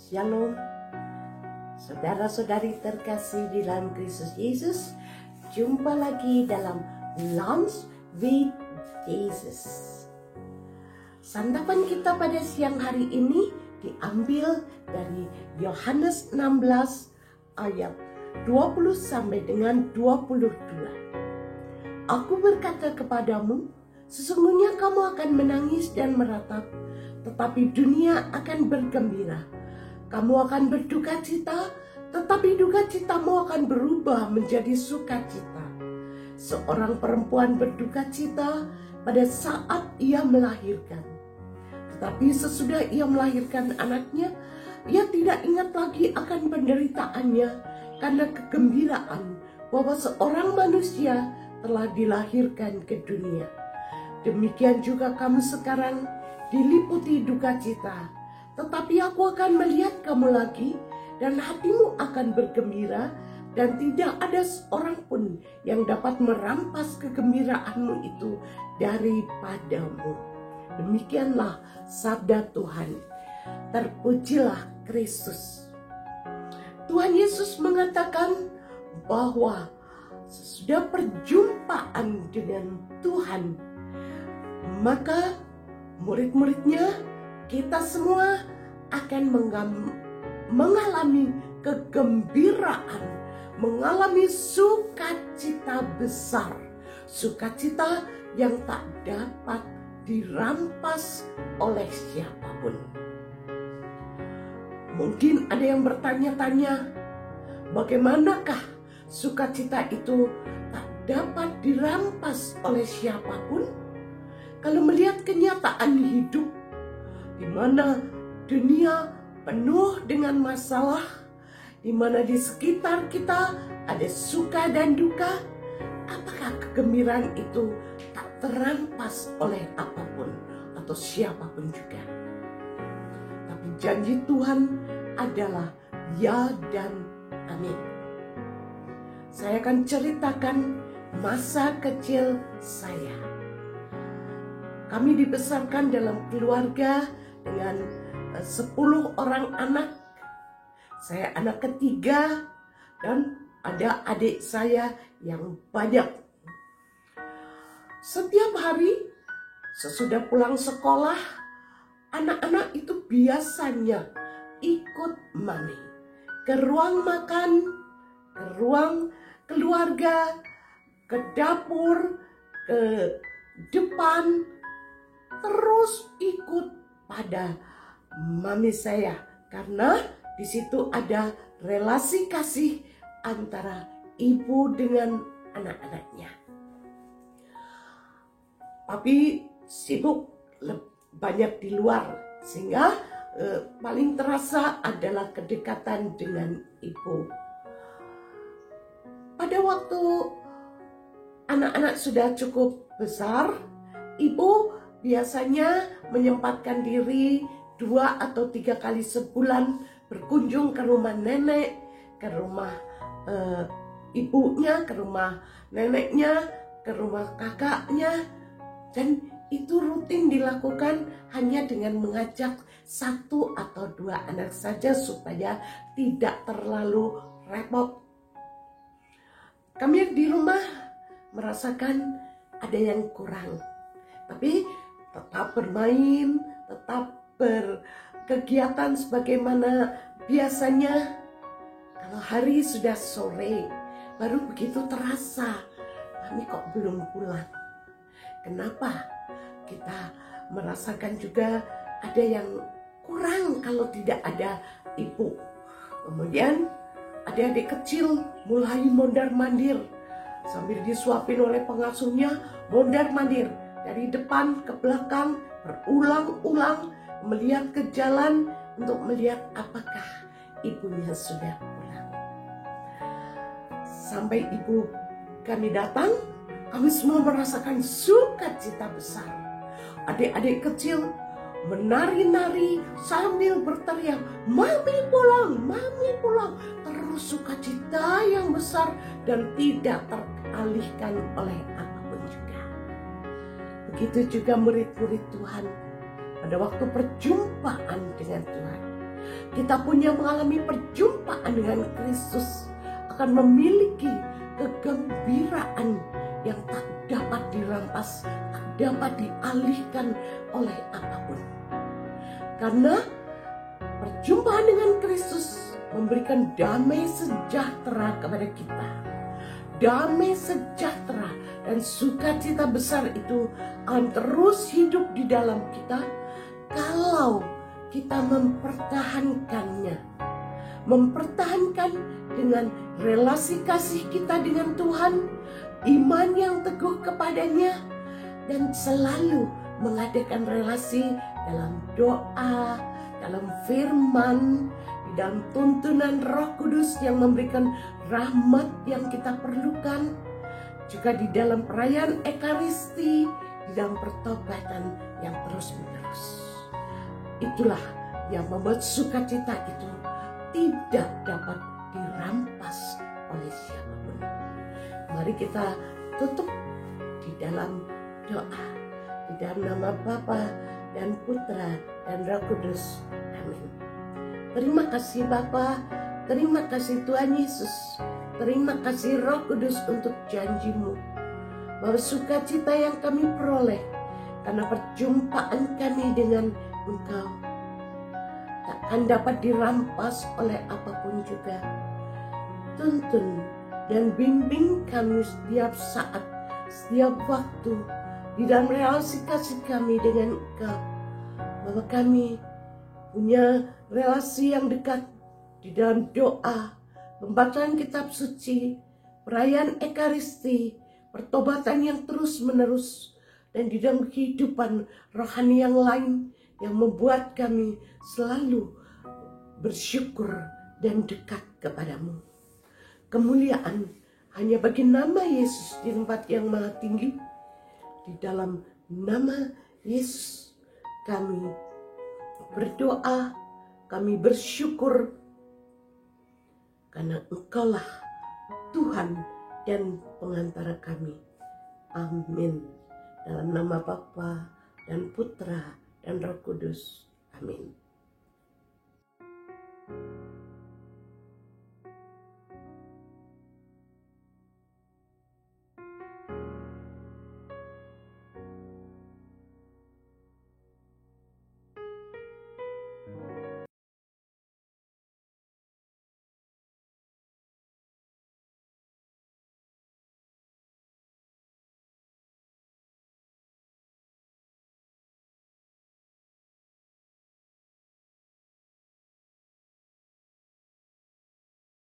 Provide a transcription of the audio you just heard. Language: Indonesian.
Shalom, saudara-saudari terkasih di dalam Kristus Yesus. Jumpa lagi dalam Lunch with Jesus. Santapan kita pada siang hari ini diambil dari Yohanes 16 ayat 20 sampai dengan 22. Aku berkata kepadamu, sesungguhnya kamu akan menangis dan meratap, tetapi dunia akan bergembira. Kamu akan berduka cita, tetapi duka citamu akan berubah menjadi sukacita. Seorang perempuan berduka cita pada saat ia melahirkan. Tetapi sesudah ia melahirkan anaknya, ia tidak ingat lagi akan penderitaannya karena kegembiraan bahwa seorang manusia telah dilahirkan ke dunia. Demikian juga kamu sekarang diliputi duka cita. Tetapi aku akan melihat kamu lagi, dan hatimu akan bergembira, dan tidak ada seorang pun yang dapat merampas kegembiraanmu itu daripadamu. Demikianlah sabda Tuhan. Terpujilah Kristus. Tuhan Yesus mengatakan bahwa sesudah perjumpaan dengan Tuhan, maka murid-muridnya, kita semua akan mengalami kegembiraan, mengalami sukacita besar, sukacita yang tak dapat dirampas oleh siapapun. Mungkin ada yang bertanya-tanya, bagaimanakah sukacita itu tak dapat dirampas oleh siapapun? Kalau melihat kenyataan hidup, di mana dunia penuh dengan masalah, di mana di sekitar kita ada suka dan duka, apakah kegembiraan itu tak terampas oleh apapun atau siapapun juga? Tapi janji Tuhan adalah ya dan amin. Saya akan ceritakan masa kecil saya. Kami dibesarkan dalam keluarga dengan 10 orang anak. Saya anak ketiga dan ada adik saya yang banyak. Setiap hari sesudah pulang sekolah, anak-anak itu biasanya ikut mami ke ruang makan, ke ruang keluarga, ke dapur, ke depan, terus ikut pada mami saya, karena di situ ada relasi kasih antara ibu dengan anak-anaknya. Tapi sibuk banyak di luar, sehingga paling terasa adalah kedekatan dengan ibu. Pada waktu anak-anak sudah cukup besar, ibu biasanya menyempatkan diri 2 atau 3 kali sebulan berkunjung ke rumah nenek, ke rumah ibunya, ke rumah neneknya, ke rumah kakaknya. Dan itu rutin dilakukan hanya dengan mengajak 1 atau 2 anak saja supaya tidak terlalu repot. Kami di rumah merasakan ada yang kurang. Tapi tetap bermain, tetap berkegiatan sebagaimana biasanya. Kalau hari sudah sore, baru begitu terasa, kami kok belum pulang. Kenapa? Kita merasakan juga ada yang kurang kalau tidak ada ibu. Kemudian adik-adik kecil mulai mondar-mandir, sambil disuapin oleh pengasuhnya, mondar-mandir dari depan ke belakang, berulang-ulang melihat ke jalan untuk melihat apakah ibunya sudah pulang. Sampai ibu kami datang, kami semua merasakan sukacita besar. Adik-adik kecil menari-nari sambil berteriak, "Mami pulang, mami pulang." Terus sukacita yang besar dan tidak teralihkan oleh apapun juga. Begitu juga murid-murid Tuhan pada waktu perjumpaan dengan Tuhan. Kita punya mengalami perjumpaan dengan Kristus akan memiliki kegembiraan yang tak dapat dirampas, tak dapat dialihkan oleh apapun. Karena perjumpaan dengan Kristus memberikan damai sejahtera kepada kita. Damai sejahtera dan sukacita besar itu akan terus hidup di dalam kita kalau kita mempertahankannya. Mempertahankan dengan relasi kasih kita dengan Tuhan, iman yang teguh kepadanya, dan selalu mengadakan relasi dalam doa, dalam firman, di dalam tuntunan Roh Kudus yang memberikan rahmat yang kita perlukan, juga di dalam perayaan Ekaristi, di dalam pertobatan yang terus-menerus. Itulah yang membuat sukacita itu tidak dapat dirampas oleh siapapun. Mari kita tutup di dalam doa, di dalam nama Bapa dan Putra dan Roh Kudus. Amin. Terima kasih Bapa, terima kasih Tuhan Yesus, terima kasih Roh Kudus untuk janji-Mu bahwa sukacita yang kami peroleh karena perjumpaan kami dengan Engkau takkan dapat dirampas oleh apapun juga. Tuntun dan bimbing kami setiap saat, setiap waktu di dalam relasi kasih kami dengan Engkau, bahwa kami punya relasi yang dekat di dalam doa, pembacaan kitab suci, perayaan Ekaristi, pertobatan yang terus-menerus, dan di dalam kehidupan rohani yang lain yang membuat kami selalu bersyukur dan dekat kepadamu. Kemuliaan hanya bagi nama Yesus di tempat yang maha tinggi. Di dalam nama Yesus kami berdoa, kami bersyukur karena Engkaulah Tuhan dan pengantara kami. Amin. Dalam nama Bapa dan Putra dan Roh Kudus. Amin.